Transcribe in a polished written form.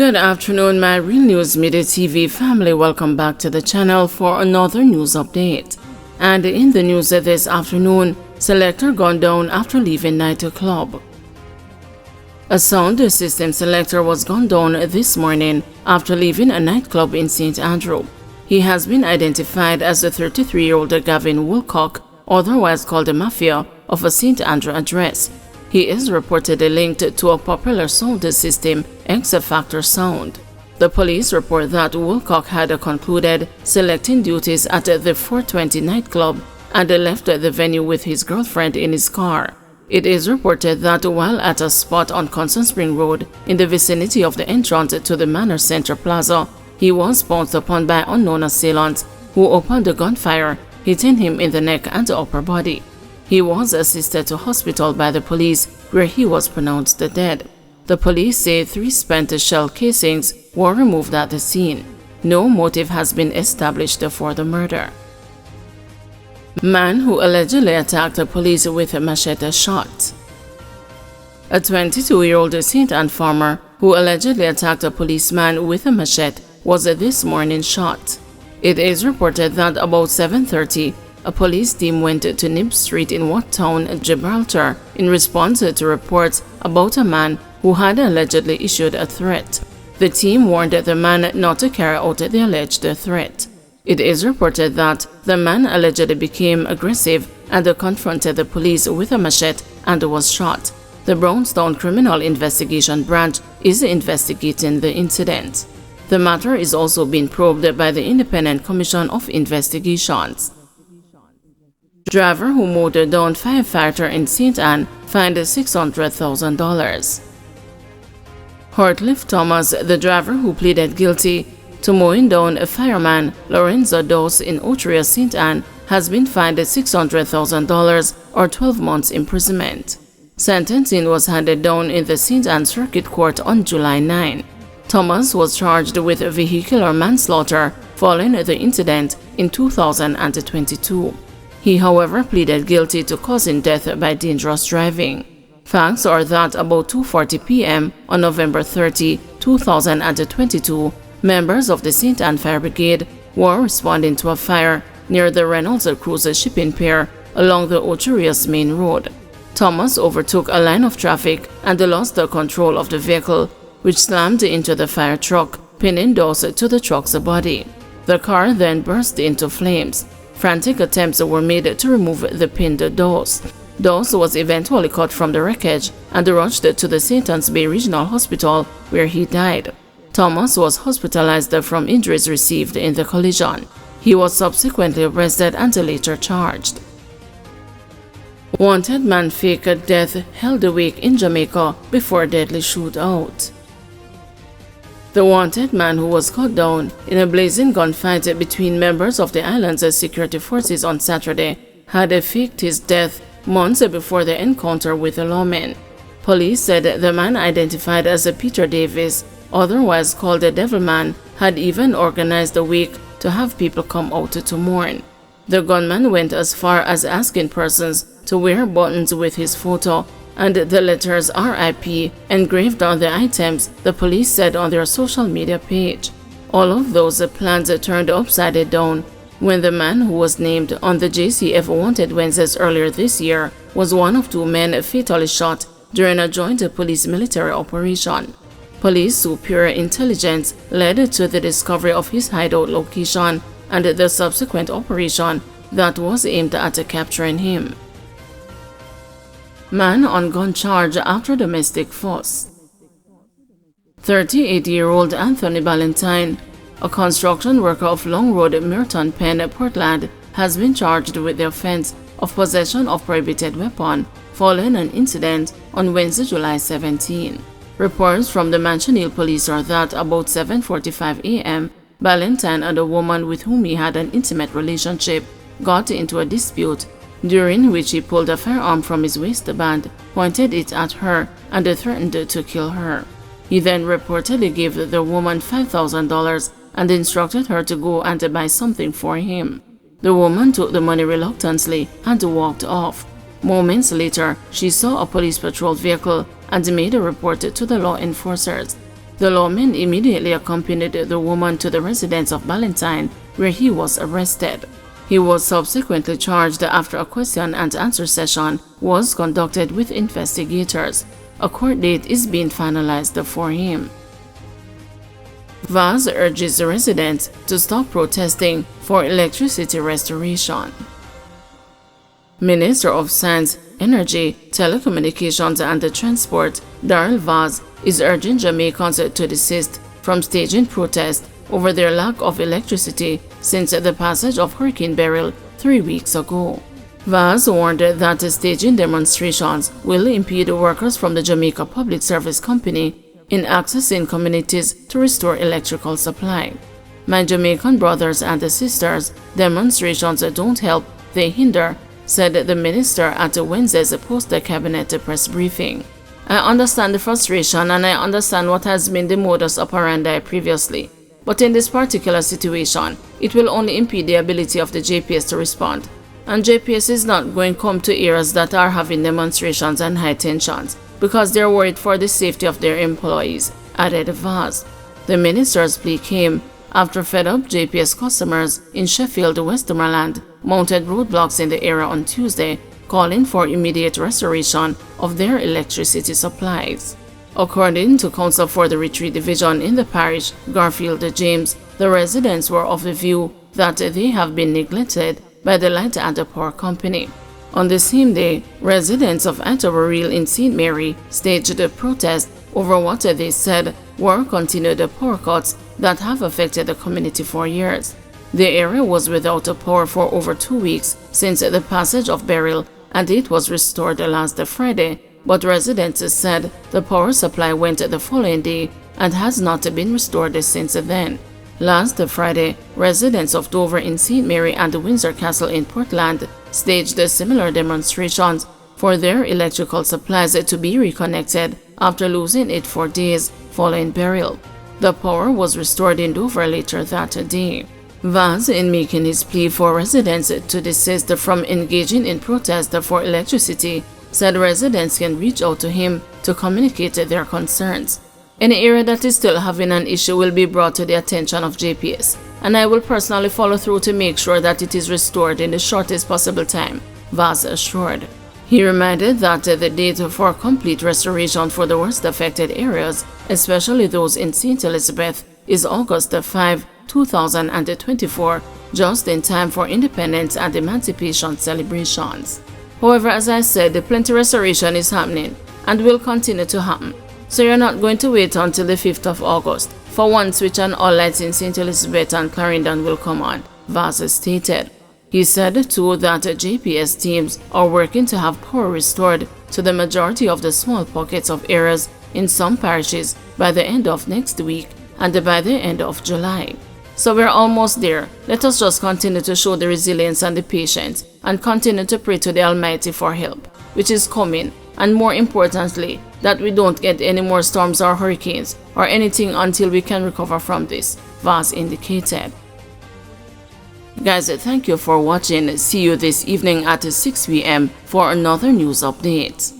Good afternoon, my Real News Midday TV family. Welcome back to the channel for another news update. And in the news this afternoon, selector gone down after leaving nightclub. A sound system selector was gunned down this morning after leaving a nightclub in St. Andrew. He has been identified as the 33-year-old Gavin Woolcock, otherwise called the Mafia, of a St. Andrew address. He is reportedly linked to a popular sound system, X Factor Sound. The police report that Woolcock had concluded selecting duties at the 420 nightclub and left the venue with his girlfriend in his car. It is reported that while at a spot on Constant Spring Road in the vicinity of the entrance to the Manor Center Plaza, he was pounced upon by unknown assailants who opened gunfire, hitting him in the neck and upper body. He was assisted to hospital by the police, where he was pronounced dead. The police say 3 spent shell casings were removed at the scene. No motive has been established for the murder. Man who allegedly attacked the police with a machete shot. A 22-year-old St. Ann farmer who allegedly attacked a policeman with a machete was this morning shot. It is reported that about 7:30, a police team went to Nib Street in Watttown, Gibraltar, in response to reports about a man who had allegedly issued a threat. The team warned the man not to carry out the alleged threat. It is reported that the man allegedly became aggressive and confronted the police with a machete and was shot. The Brownstown Criminal Investigation Branch is investigating the incident. The matter is also being probed by the Independent Commission of Investigations. Driver who mowed down firefighter in St. Ann fined $600,000. Hortliff Thomas, the driver who pleaded guilty to mowing down a fireman, Lorenzo Dose, in Otria, St. Ann, has been fined $600,000 or 12 months imprisonment. Sentencing was handed down in the St. Ann Circuit Court on July 9. Thomas was charged with vehicular manslaughter following the incident in 2022. He, however, pleaded guilty to causing death by dangerous driving. Facts are that about 2:40 p.m. on November 30, 2022, members of the St. Ann Fire Brigade were responding to a fire near the Reynolds Cruiser shipping pier along the Ocherius Main Road. Thomas overtook a line of traffic and lost the control of the vehicle, which slammed into the fire truck, pinning Dose to the truck's body. The car then burst into flames. Frantic attempts were made to remove the pinned Dose. Dose was eventually cut from the wreckage and rushed to the St. Ann's Bay Regional Hospital, where he died. Thomas was hospitalized from injuries received in the collision. He was subsequently arrested and later charged. Wanted man faked death held awake in Jamaica before deadly shootout. The wanted man who was cut down in a blazing gunfight between members of the island's security forces on Saturday had faked his death months before the encounter with the lawmen. Police said the man, identified as Peter Davis, otherwise called the Devilman, had even organized a wake to have people come out to mourn. The gunman went as far as asking persons to wear buttons with his photo and the letters RIP engraved on the items, the police said on their social media page. All of those plans turned upside down when the man who was named on the JCF Wanted Wednesdays earlier this year was one of 2 men fatally shot during a joint police-military operation. Police superior intelligence led to the discovery of his hideout location and the subsequent operation that was aimed at capturing him. Man on gun charge after domestic fuss. 38-year-old Anthony Ballantyne, a construction worker of Long Road, Merton Pen, Portland, has been charged with the offense of possession of prohibited weapon following an incident on Wednesday, July 17. Reports from the Mansion Hill police are that about 7:45 a.m., Ballantyne and a woman with whom he had an intimate relationship got into a dispute, during which he pulled a firearm from his waistband, pointed it at her, and threatened to kill her. He then reportedly gave the woman $5,000 and instructed her to go and buy something for him. The woman took the money reluctantly and walked off. Moments later, she saw a police patrol vehicle and made a report to the law enforcers. The lawman immediately accompanied the woman to the residence of Ballantyne, where he was arrested. He was subsequently charged after a question and answer session was conducted with investigators. A court date is being finalized for him. Vaz urges residents to stop protesting for electricity restoration. Minister of Science, Energy, Telecommunications and Transport, Darrell Vaz, is urging Jamaicans to desist from staging protests over their lack of electricity since the passage of Hurricane Beryl 3 weeks ago. Vaz warned that staging demonstrations will impede workers from the Jamaica Public Service Company in accessing communities to restore electrical supply. My Jamaican brothers and sisters, demonstrations don't help, they hinder, said the minister at Wednesday's post-cabinet press briefing. I understand the frustration and I understand what has been the modus operandi previously. But in this particular situation, it will only impede the ability of the JPS to respond. And JPS is not going to come to areas that are having demonstrations and high tensions because they're worried for the safety of their employees, added Vaz. The minister's plea came after fed-up JPS customers in Sheffield, Westmoreland, mounted roadblocks in the area on Tuesday, calling for immediate restoration of their electricity supplies. According to Counsel for the Retreat Division in the parish, Garfield James, the residents were of the view that they have been neglected by the Light and the Power Company. On the same day, residents of Atterbury in St. Mary staged a protest over what they said were continued power cuts that have affected the community for years. The area was without power for over 2 weeks since the passage of Beryl, and it was restored last Friday, but residents said the power supply went the following day and has not been restored since then. Last Friday, residents of Dover in St. Mary and Windsor Castle in Portland staged similar demonstrations for their electrical supplies to be reconnected after losing it for days following Beryl. The power was restored in Dover later that day. Vaz, in making his plea for residents to desist from engaging in protest for electricity, said residents can reach out to him to communicate their concerns. Any area that is still having an issue will be brought to the attention of JPS, and I will personally follow through to make sure that it is restored in the shortest possible time, Vaz assured. He reminded that the date for complete restoration for the worst affected areas, especially those in St. Elizabeth, is August 5, 2024, just in time for independence and emancipation celebrations. However, as I said, plenty restoration is happening and will continue to happen. So you're not going to wait until the 5th of August for one switch and all lights in St. Elizabeth and Clarendon will come on, Vaz stated. He said too that JPS teams are working to have power restored to the majority of the small pockets of areas in some parishes by the end of next week and by the end of July. So we're almost there. Let us just continue to show the resilience and the patience and continue to pray to the Almighty for help, which is coming, and more importantly, that we don't get any more storms or hurricanes or anything until we can recover from this, Vaz indicated. Guys, thank you for watching. See you this evening at 6 p.m. for another news update.